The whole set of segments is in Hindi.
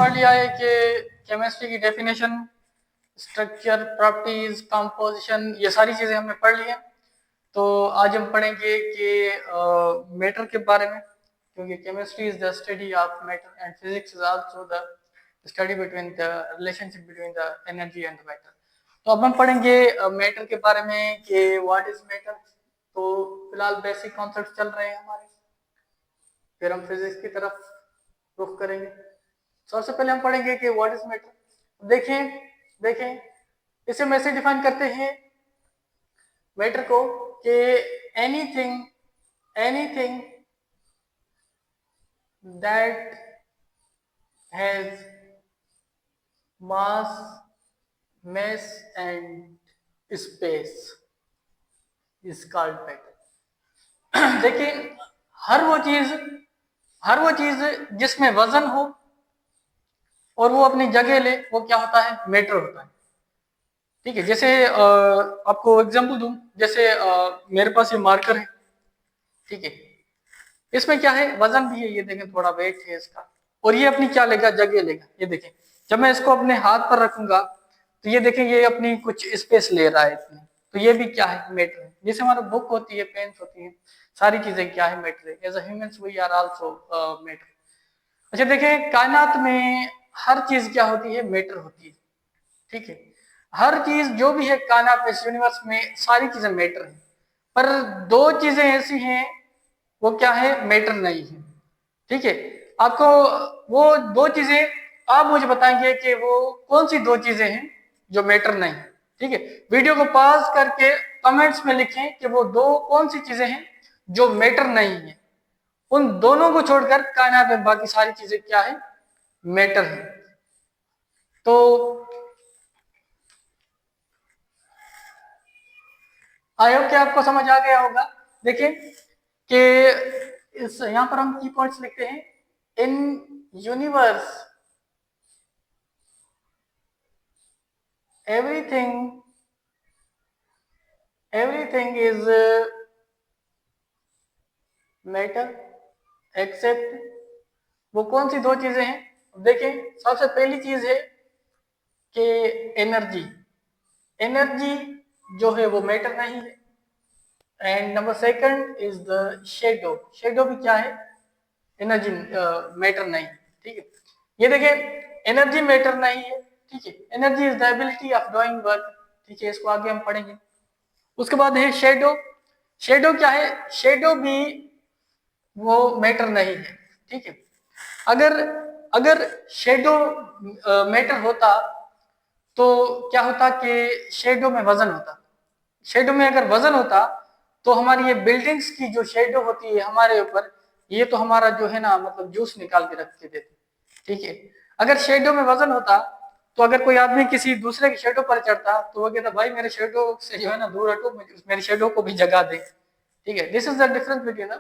पढ़ लिया है कि केमिस्ट्री की डेफिनेशन, स्ट्रक्चर, प्रॉपर्टीज, कंपोजिशन, ये सारी चीजें हमने पढ़ ली हैं। तो आज हम पढ़ेंगे कि मैटर के बारे में, क्योंकि chemistry is the study of matter and physics is also the study between the relationship between the energy and the matter. तो अब हम पढ़ेंगे मैटर के बारे में कि व्हाट इज मैटर। तो फिलहाल बेसिक कॉन्सेप्ट चल रहे हैं हमारे, फिर हम फिजिक्स की तरफ रुख करेंगे। सबसे पहले हम पढ़ेंगे कि व्हाट इज मैटर। देखें इसे हम ऐसे डिफाइन करते हैं मैटर को कि anything that has mass, mass and space is called matter. देखिए हर वो चीज जिसमें वजन हो और वो अपनी जगह ले, वो क्या होता है? मैटर होता है। ठीक है, जैसे आपको एग्जांपल दूं, जैसे मेरे पास ये मार्कर है, ठीक है, इसमें क्या है? वजन भी है, ये देखें थोड़ा वेट है इसका, और ये अपनी क्या लेगा? जगह लेगा। ये देखें जब मैं इसको अपने हाथ पर रखूंगा तो ये देखें ये अपनी कुछ स्पेस ले रहा है इसमें, तो ये भी क्या है? मैटर है। जैसे हमारा बुक होती है, पेन्स होती है, सारी चीजें क्या है? मैटर है। As a humans we are also matter. अच्छा देखें कायनात में हर चीज क्या होती है? मैटर होती है। ठीक है, हर चीज जो भी है कायनात में, इस यूनिवर्स में, सारी चीजें मैटर है। पर दो चीजें ऐसी हैं वो क्या है? मैटर नहीं है। ठीक है, आपको वो दो चीजें आप मुझे बताएंगे कि वो कौन सी दो चीजें हैं जो मैटर नहीं। ठीक है, वीडियो को पॉज करके कमेंट्स में लिखें कि वो दो कौन सी चीजें हैं जो मैटर नहीं है। उन दोनों को छोड़कर कायनात में बाकी सारी चीजें क्या है? मैटर है। तो आई होप कि आपको समझ आ गया होगा। देखिए कि इस यहां पर हम की पॉइंट्स लिखते हैं। In universe everything is matter except, वो कौन सी दो चीजें हैं? देखें सबसे पहली चीज है कि एनर्जी जो है वो मैटर नहीं है। And number second is the shadow भी क्या है? एनर्जी मैटर नहीं। ठीक है, ये देखें एनर्जी मैटर नहीं है। ठीक है, energy is the ability of doing work. ठीक है, इसको आगे हम पढ़ेंगे। उसके बाद है शेडो क्या है? शेडो भी वो मैटर नहीं है। ठीक है, अगर अगर शेडो मैटर होता तो क्या होता कि शेडो में वजन होता। शेडो में अगर वजन होता तो हमारी ये बिल्डिंग्स की जो शेडो होती है हमारे ऊपर, ये तो हमारा जो है ना मतलब जूस निकाल के रख के देते। ठीक है, अगर शेडो में वजन होता तो अगर कोई आदमी किसी दूसरे की शेडो पर चढ़ता तो वो कहता भाई मेरे शेडो से जो है ना दूर हटो, मेरी शेडो को भी जगह दे। ठीक है, this is the difference between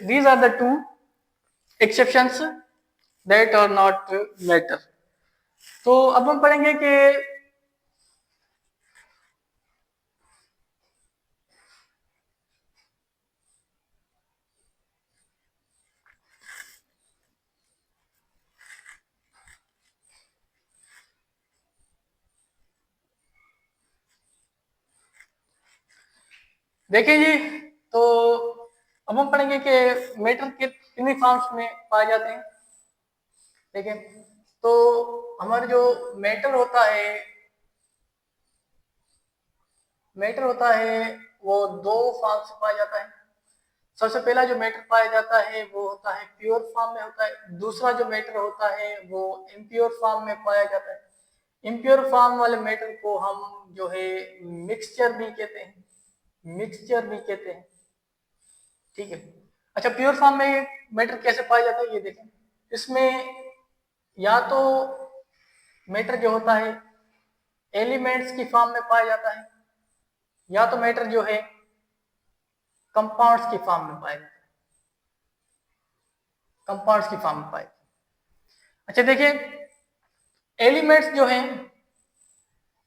these are the two exceptions that are not matter। तो अब हम पढ़ेंगे कि देखिए जी, तो अब हम पढ़ेंगे कि मैटर कितनी फॉर्म्स में पाए जाते हैं। देखिए तो हमारा जो मैटर होता है वो दो फॉर्म से पाया जाता है। सबसे पहला जो मैटर पाया जाता है वो होता है प्योर फॉर्म में होता है। दूसरा जो मैटर होता है वो इम्प्योर फॉर्म में पाया जाता है। इम्प्योर फॉर्म वाले मैटर को हम जो है मिक्सचर भी कहते हैं। ठीक है, अच्छा प्योर फॉर्म में मैटर कैसे पाया जाता है ये देखें। इसमें या तो मैटर जो होता है एलिमेंट्स की फॉर्म में पाया जाता है, या तो मैटर जो है कंपाउंड्स की फॉर्म में पाया जाता है। अच्छा देखिए एलिमेंट्स जो हैं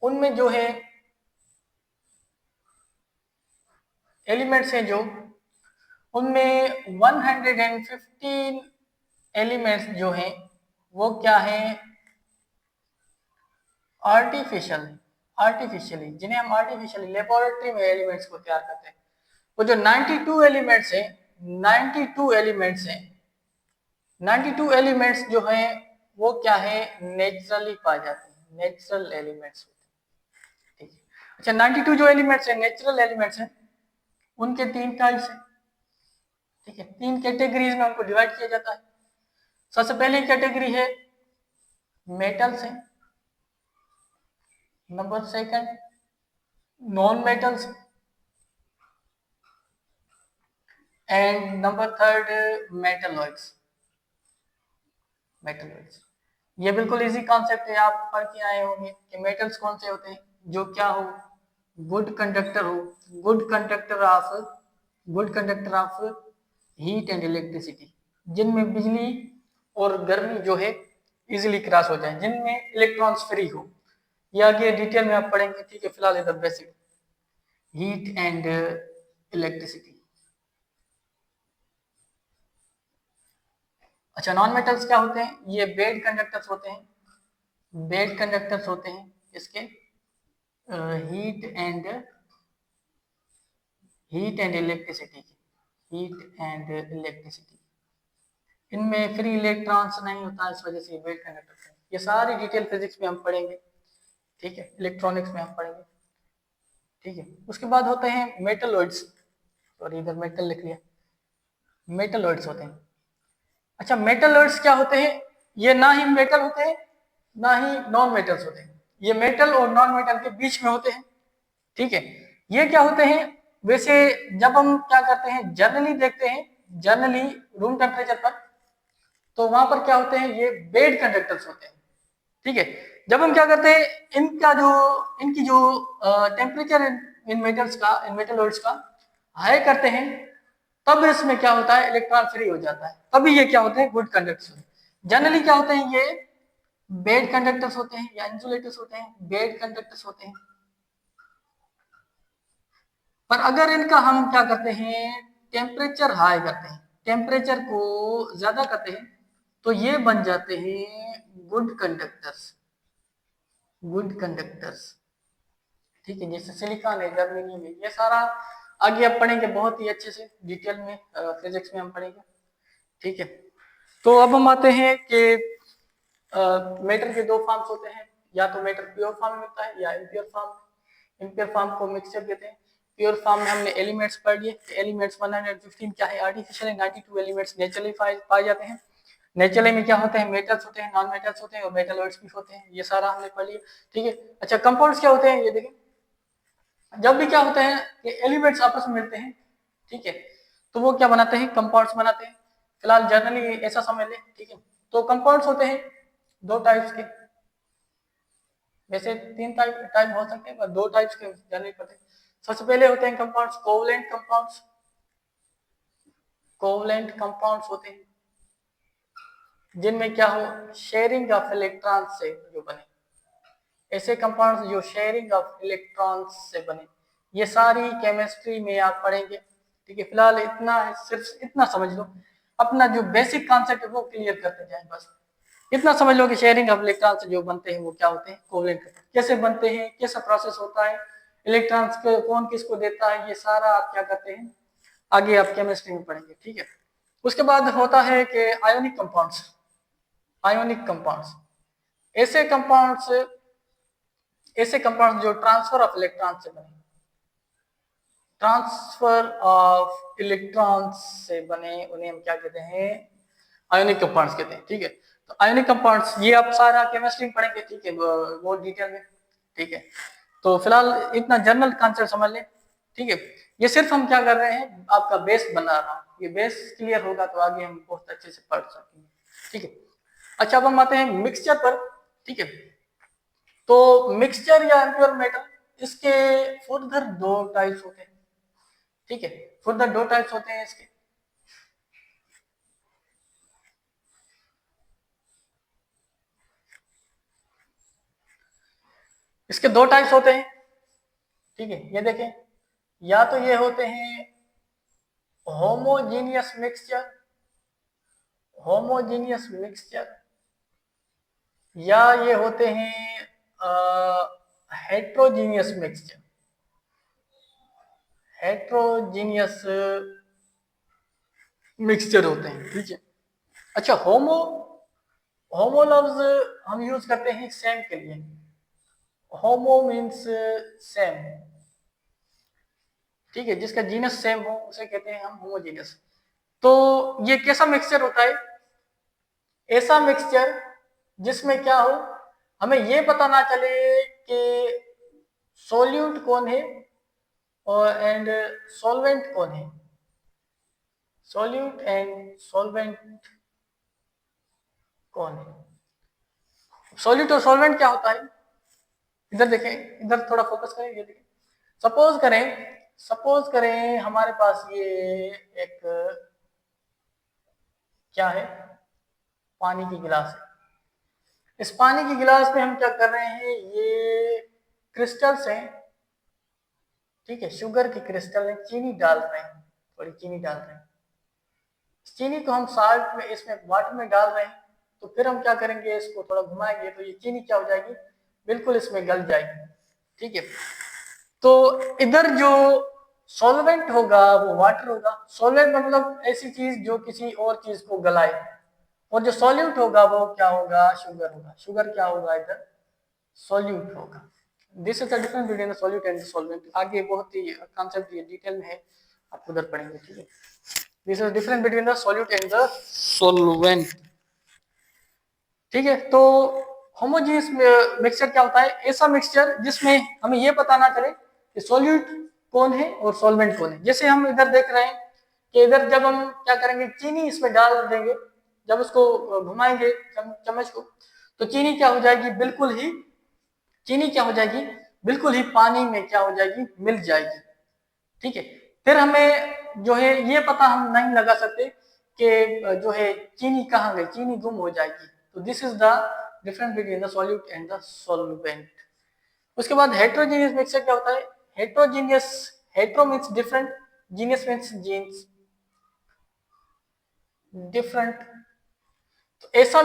उनमें जो है एलिमेंट्स हैं जो उनमें 115 एलिमेंट्स जो हैं वो क्या है, आर्टिफिशियली, जिन्हें हम आर्टिफिशियली लेबोरेटरी में एलिमेंट्स को तैयार करते हैं। वो जो 92 एलिमेंट्स हैं, 92 एलिमेंट्स हैं, 92 एलिमेंट्स जो हैं वो क्या है, नेचुरली पाए जाते हैं, नेचुरल एलिमेंट्स होते हैं। ठीक है, अच्छा 92 जो एलिमेंट्स हैं नेचुरल एलिमेंट्स हैं, उनके 3 टाइप्स हैं। ठीक है, 3 कैटेगरीज में उनको डिवाइड किया जाता है। सबसे पहली कैटेगरी है मेटल्स है, number second non metals, and number third metalloids. Metalloids ये बिल्कुल इजी कॉन्सेप्ट है, आप पढ़ के आए होंगे कि मेटल्स कौन से होते हैं, जो क्या हो, गुड कंडक्टर हो, good conductor of heat and electricity, जिनमें बिजली और गर्मी जो है इजीली क्रॉस हो जाए, जिनमें इलेक्ट्रॉन्स फ्री हो। ये आगे डिटेल में आप पढ़ेंगे। ठीक है, फिलहाल इधर बेसिक हीट एंड इलेक्ट्रिसिटी। अच्छा नॉन मेटल्स क्या होते हैं, ये बेड कंडक्टर्स होते हैं, बेड कंडक्टर्स होते हैं इसके heat and electricity, heat and electricity, इनमें फ्री इलेक्ट्रॉन्स नहीं होता, इस वजह से बेड कंडक्टर है। ये सारी डिटेल फिजिक्स में हम पढ़ेंगे। ठीक है, इलेक्ट्रॉनिक्स में हम पढ़ेंगे। ठीक है, उसके बाद होते हैं मेटलॉइड्स, और इधर मेटल लिख लिया, मेटलॉइड्स होते हैं। अच्छा मेटलॉइड्स क्या होते हैं, ये ना ही मेटल होते हैं ना ही नॉन मेटल्स होते हैं, ये मेटल और नॉन मेटल के बीच में होते हैं। ठीक है, ये क्या होते हैं, वैसे जब हम क्या करते हैं जनरली देखते हैं, जनरली रूम टेम्परेचर पर, तो वहां पर क्या होते हैं, ये बेड कंडक्टर्स होते हैं। ठीक है, जब हम क्या करते हैं, इनकी जो टेम्परेचर इन मेटल्स का, इन मेटलॉइड्स का हाई करते हैं, तब इसमें क्या होता है, इलेक्ट्रॉन फ्री हो जाता है, तभी ये क्या होते हैं, गुड कंडक्टर्स। जनरली क्या होते हैं, ये बेड कंडक्टर्स होते हैं या इंसुलेटर्स होते हैं, बेड कंडक्टर्स होते हैं। पर अगर इनका हम क्या करते हैं, टेम्परेचर हाई करते हैं, टेम्परेचर को ज्यादा करते हैं, तो ये बन जाते हैं गुड कंडक्टर्स, गुड कंडक्टर्स। ठीक है, जैसे सिलिकॉन है, जर्मेनियम है, ये सारा आगे आप पढ़ेंगे बहुत ही अच्छे से डिटेल में, फिजिक्स में हम पढ़ेंगे। ठीक है, तो अब हम आते हैं कि मैटर के 2 फॉर्म्स होते हैं, या तो मैटर प्योर फॉर्म में होता है या इम्प्योर फॉर्म। इम्प्योर फॉर्म को मिक्सचर कहते हैं। प्योर फॉर्म में हमने एलिमेंट्स पढ़ लिए, एलिमेंट्स 115 क्या है, आर्टिफिशियल है, 92 एलिमेंट्स नेचुरली पाए जाते हैं। नेचुरली में क्या होते हैं, मेटल्स होते हैं, नॉन मेटल्स होते हैं और मेटलॉइड्स भी होते हैं, ये सारा हमने पढ़ लिया। ठीक है, अच्छा कंपाउंड्स क्या होते हैं, ये देखें, जब भी क्या होते हैं कि एलिमेंट्स आपस में मिलते हैं, ठीक है, तो वो क्या बनाते हैं, कंपाउंड्स बनाते हैं। फिलहाल जनरली ऐसा समझ लें। ठीक है, तो कंपाउंड्स होते हैं 2 टाइप्स के, वैसे 3 टाइप हो सकते हैं पर 2 टाइप्स के जनरली पता है। सबसे पहले होते हैं compounds covalent compounds, covalent compounds होते हैं जिनमें क्या हो, शेयरिंग ऑफ इलेक्ट्रॉन से जो बने, ऐसे कंपाउंड्स जो शेयरिंग ऑफ इलेक्ट्रॉन्स से बने, ये सारी केमिस्ट्री में आप पढ़ेंगे। ठीक है, फिलहाल इतना, सिर्फ इतना समझ लो, अपना जो बेसिक कॉन्सेप्ट है वो क्लियर करते जाएं, बस इतना समझ लो कि शेयरिंग ऑफ इलेक्ट्रॉन से जो बनते हैं वो क्या होते हैं, कोवलेंट, कैसे बनते हैं, कैसा प्रोसेस होता है, इलेक्ट्रॉन्स को कौन किसको देता है, ये सारा आप क्या करते हैं आगे आप केमिस्ट्री में पढ़ेंगे। ठीक है, उसके बाद होता है कि आयोनिक कंपाउंड्स, आयोनिक कंपाउंड्स ऐसे कंपाउंड्स जो ट्रांसफर ऑफ इलेक्ट्रॉन से बने, ट्रांसफर ऑफ इलेक्ट्रॉन्स से बने, उन्हें हम क्या कहते हैं, आयोनिक कंपाउंड्स कहते हैं। ठीक है, तो आयोनिक कंपाउंड्स ये आप सारा केमिस्ट्री में पढ़ेंगे। ठीक है, वो डिटेल में। ठीक है, तो फिलहाल इतना जनरल कॉन्सेप्ट समझ लें। ठीक है, ये सिर्फ हम क्या कर रहे हैं, आपका बेस बना रहा हूं, ये बेस क्लियर होगा तो आगे हम बहुत अच्छे से पढ़ सकेंगे। ठीक है, अच्छा अब हम आते हैं मिक्सचर पर। ठीक है, तो मिक्सचर या इम्प्योर मेटल, इसके फर्दर 2 टाइप्स होते हैं। ठीक है, फर्दर 2 टाइप्स होते हैं इसके। इसके 2 टाइप्स होते हैं। ठीक है, ये देखें, या तो ये होते हैं होमोजीनियस मिक्सचर, होमोजीनियस मिक्सचर, या ये होते हैं हेट्रोजीनियस मिक्सचर, हेट्रोजीनियस मिक्सचर होते हैं, ठीक है। अच्छा, होमो होमो लफ्ज हम यूज करते हैं सेम के लिए, होमो मीन्स सेम, ठीक है, जिसका जीनस सेम हो उसे कहते हैं हम होमोजीनियस। तो ये कैसा मिक्सचर होता है? ऐसा मिक्सचर जिसमें क्या हो, हमें ये पता ना चले कि सोल्यूट कौन है और एंड सॉल्वेंट कौन है, सोल्यूट एंड सॉल्वेंट कौन है। सोल्यूट और सॉल्वेंट क्या होता है, इधर देखें, इधर थोड़ा फोकस करें, ये देखें। सपोज करें हमारे पास ये एक क्या है, पानी की गिलास है। इस पानी की गिलास में हम क्या कर रहे हैं, ये क्रिस्टल्स हैं, ठीक है, शुगर की क्रिस्टल है, चीनी डाल रहे हैं, थोड़ी चीनी डाल रहे हैं। चीनी को हम साल्ट में, इसमें वाटर में डाल रहे हैं, तो फिर हम क्या करेंगे, इसको थोड़ा घुमाएंगे तो ये चीनी क्या हो जाएगी, बिल्कुल इसमें गल जाएगी, ठीक है। तो इधर जो सॉल्वेंट होगा वो वाटर होगा, सॉल्वेंट मतलब ऐसी चीज जो किसी और चीज को गलाए, और जो सॉल्यूट होगा वो क्या होगा, शुगर होगा, शुगर क्या होगा इधर, सॉल्यूट होगा। This is the difference between the solute and the solvent. आगे बहुत ही कॉन्सेप्ट ये डिटेल में है, आप उधर पढ़ेंगे, ठीक है। This is difference between the solute and the solvent, ठीक है। तो होमोजेनियस मिक्सचर क्या होता है, ऐसा मिक्सचर जिसमें हमें ये पता ना चले कि सॉल्यूट कौन है और सॉल्वेंट कौन है। जैसे हम इधर देख रहे हैं कि इधर जब हम क्या करेंगे, चीनी इसमें डाल देंगे, जब उसको घुमाएंगे चम्मच को, तो चीनी क्या हो जाएगी, बिल्कुल ही चीनी क्या हो जाएगी, बिल्कुल ही पानी में क्या हो जाएगी, मिल जाएगी, ठीक है। फिर हमें जो है ये पता हम नहीं लगा सकते कि जो है चीनी कहाँ गई, चीनी गुम हो जाएगी। तो this is the difference between the solute and the solvent. उसके बाद हेट्रोजीनियस मिक्सचर क्या होता है, heterogeneous, hetero means different, genius means genes, different. तो ऐसा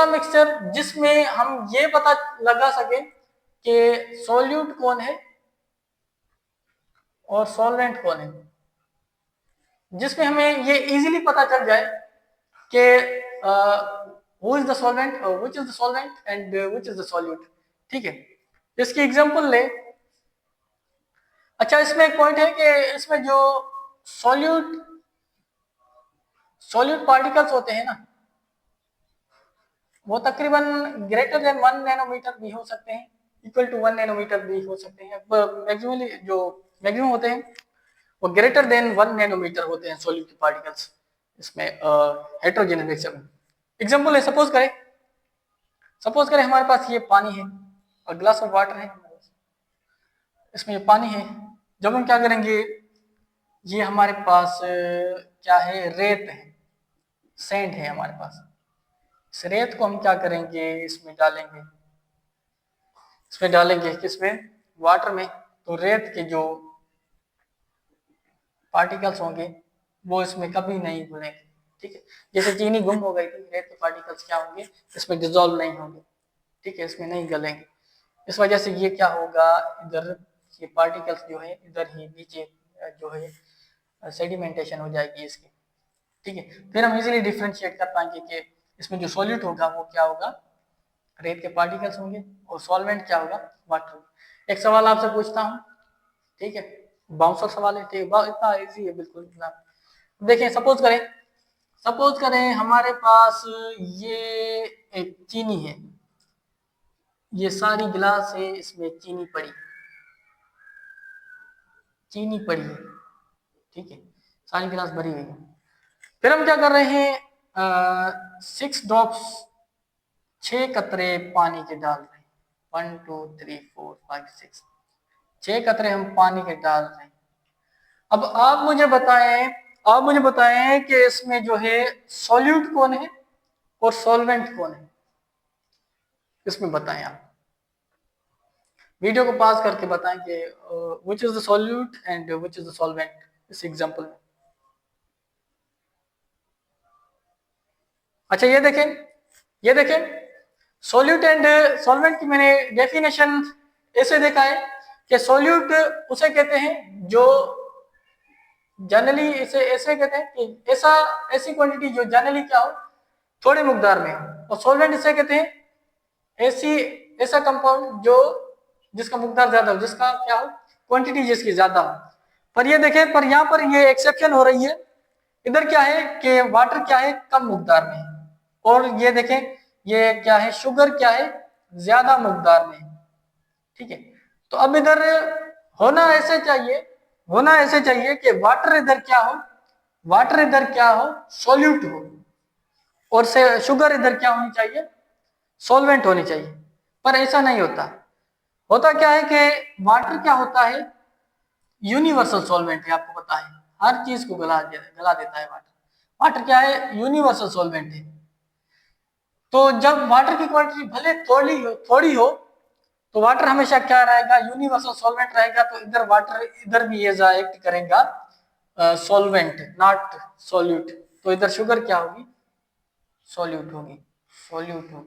मिक्सचर जिसमें हम ये पता लगा सके कि सॉल्यूट कौन है और सॉल्वेंट कौन है, जिसमें हमें ये इजीली पता चल जाए कि who is the solvent, which is the solvent and which is the solute, ठीक है। इसकी एग्जांपल ले। अच्छा, इसमें एक पॉइंट है कि इसमें जो सॉल्यूट सॉल्यूट पार्टिकल्स होते हैं ना, वो तकरीबन ग्रेटर देन 1 नैनोमीटर भी हो सकते हैं, इक्वल टू 1 नैनोमीटर भी हो सकते हैं। मैक्सिमली जो मैक्सिमम होते हैं वो ग्रेटर देन 1 नैनोमीटर होते हैं सॉल्यूट पार्टिकल्स इसमें हेट्रोजेनियस मिक्सचर में। एग्जांपल है, सपोज करें हमारे पास ये पानी है और ग्लास ऑफ वाटर है, इसमें ये पानी है। जब हम क्या करेंगे, ये हमारे पास क्या है, रेत है, सैंड है हमारे पास। इस रेत को हम क्या करेंगे, इसमें डालेंगे किसमें, वाटर में। तो रेत के जो पार्टिकल्स होंगे वो इसमें कभी नहीं घुलेंगे, ठीक है। जैसे चीनी गुम हो गई थी, रेत के पार्टिकल्स क्या होंगे, इसमें डिजोल्व नहीं होंगे, ठीक है, इसमें नहीं गलेंगे। इस वजह से ये क्या होगा, इधर ये पार्टिकल्स जो है इधर ही नीचे जो है सेडिमेंटेशन हो जाएगी इसकी, ठीक है। फिर हम इजीली डिफ्रेंशिएट कर पाएंगे कि इसमें जो सॉल्यूट होगा वो क्या होगा, रेत के पार्टिकल्स होंगे, और सॉल्वेंट क्या होगा, वाटर। एक सवाल आपसे पूछता हूँ, ठीक है, बाउंसर सवाल है, ठीक है, इतना इजी है बिल्कुल इतना। देखें, सपोज करें हमारे पास ये एक चीनी है, ये सारी गिलास है, इसमें चीनी पड़ी है, ठीक है, सारी गिलास भरी हुई है। फिर हम क्या कर रहे हैं, 6 ड्रॉप्स, 6 कतरे पानी के डाल रहे हैं, 1 2 3 4 5 6, 6 कतरे हम पानी के डाल रहे हैं। अब आप मुझे बताएं कि इसमें जो है सॉल्यूट कौन है और सॉल्वेंट कौन है, इसमें बताएं आप, वीडियो को पॉज करके बताएं कि which is the solute and which is the solvent इस एग्जांपल में। अच्छा, ये देखें, सॉल्यूट एंड सॉल्वेंट की मैंने डेफिनेशन ऐसे देखा है कि सॉल्यूट उसे कहते हैं जो जनरली इसे ऐसे कहते हैं कि ऐसी क्वांटिटी जो जनरली क्या हो, थोड़े मकदार में हो, और सॉल्वेंट इसे कहते हैं ऐसा कंपाउंड जो जिसका मकदार ज्यादा हो, जिसका क्या हो, क्वांटिटी जिसकी ज्यादा हो। पर ये देखें, पर यहाँ पर ये एक्सेप्शन हो रही है, इधर क्या है कि वाटर क्या है, कम मकदार में, और ये देखें ये क्या है, शुगर क्या है, ज्यादा मकदार में। ठीक है, तो अब इधर होना ऐसे चाहिए कि वाटर इधर क्या हो, सॉल्यूट हो, और से शुगर इधर क्या होनी चाहिए, सॉल्वेंट होनी चाहिए। पर ऐसा नहीं होता क्या है कि वाटर क्या होता है, यूनिवर्सल सॉल्वेंट है, आपको पता है हर चीज को गला देता है वाटर क्या है, यूनिवर्सल सॉल्वेंट है। तो जब वाटर की क्वांटिटी भले थोड़ी हो तो वाटर हमेशा क्या रहेगा, यूनिवर्सल सॉल्वेंट रहेगा। तो इधर वाटर इधर भी एज एक्ट करेगा सॉल्वेंट, नॉट सॉल्यूट। तो इधर शुगर क्या होगी, सॉल्यूट होगी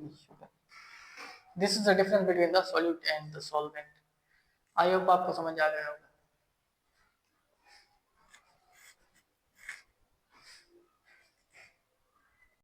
sugar. This is the difference between the solute and the solvent. I hope आपको समझ आ गया होगा।